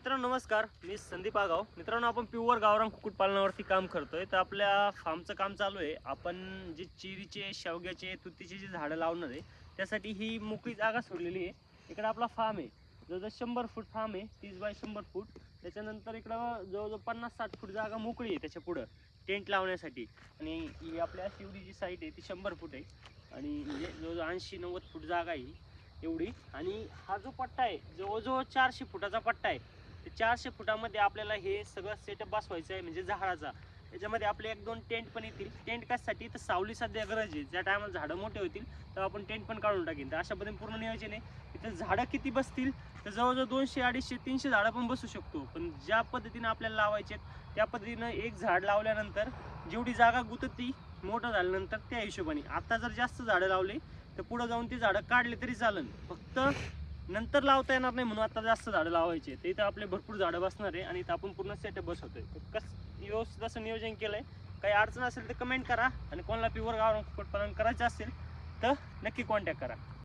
मित्रांनो नमस्कार, मी संदीप आगाव. मित्रांनो आपण प्युअर गावरान कुक्कुटपालनावरती काम करतोय. तर आपल्या फार्मचं काम चालू आहे. आपण जे चेरीचे, शेवग्याचे, तुतीचे जे झाडं लावणार आहे त्यासाठी ही मोकळी जागा सोडलेली आहे. इकडे आपला फार्म आहे, जवळजवळ 100 फूट फार्म आहे, 30 बाय 100 फूट. त्याच्यानंतर इकडं जवळजवळ 50-60 फूट जागा मोकळी आहे त्याच्या पुढं टेंट लावण्यासाठी. आणि ही आपल्या शिवडी जी साईड आहे ती 100 फूट आहे आणि म्हणजे जवळजवळ 80-90 फूट जागा आहे एवढी. आणि हा जो पट्टा आहे जवळजवळ 400 फुटाचा पट्टा आहे. ते 400 फुटामध्ये आपल्याला हे सगळं सेटअप बसवायचं आहे, म्हणजे झाडाचा. त्याच्यामध्ये आपले 1-2 टेंट पण येतील. टेंट कशासाठी तर सावली सध्या गरज आहे, ज्या टायमाला झाडं मोठे होतील तर आपण टेंट पण काढून टाकेन. तर अशा पद्धतीने पूर्ण नियोजन आहे. इथं झाडं किती बसतील तर जवळजवळ 200, 250, 300 झाडं पण बसू शकतो. पण ज्या पद्धतीने आपल्याला लावायचे त्या पद्धतीनं एक झाड लावल्यानंतर जेवढी जागा गुतती मोठं झाल्यानंतर त्या हिशोबाने. आता जर जास्त झाडं लावली तर पुढे जाऊन ती झाडं काढली तरी चालेल, फक्त नंतर लावता येणार नाही. म्हणून आता जास्त झाडं लावायचे. ते इथं आपले भरपूर झाडं बसणार आहे आणि इथं आपण पूर्ण सेटअप बसवतोय. तर व्यवस्थित असं नियोजन केलंय. काही अडचण असेल तर कमेंट करा आणि कोणाला प्युअर गावरान कुक्कुटपालन करायचं असेल तर नक्की कॉन्टॅक्ट करा.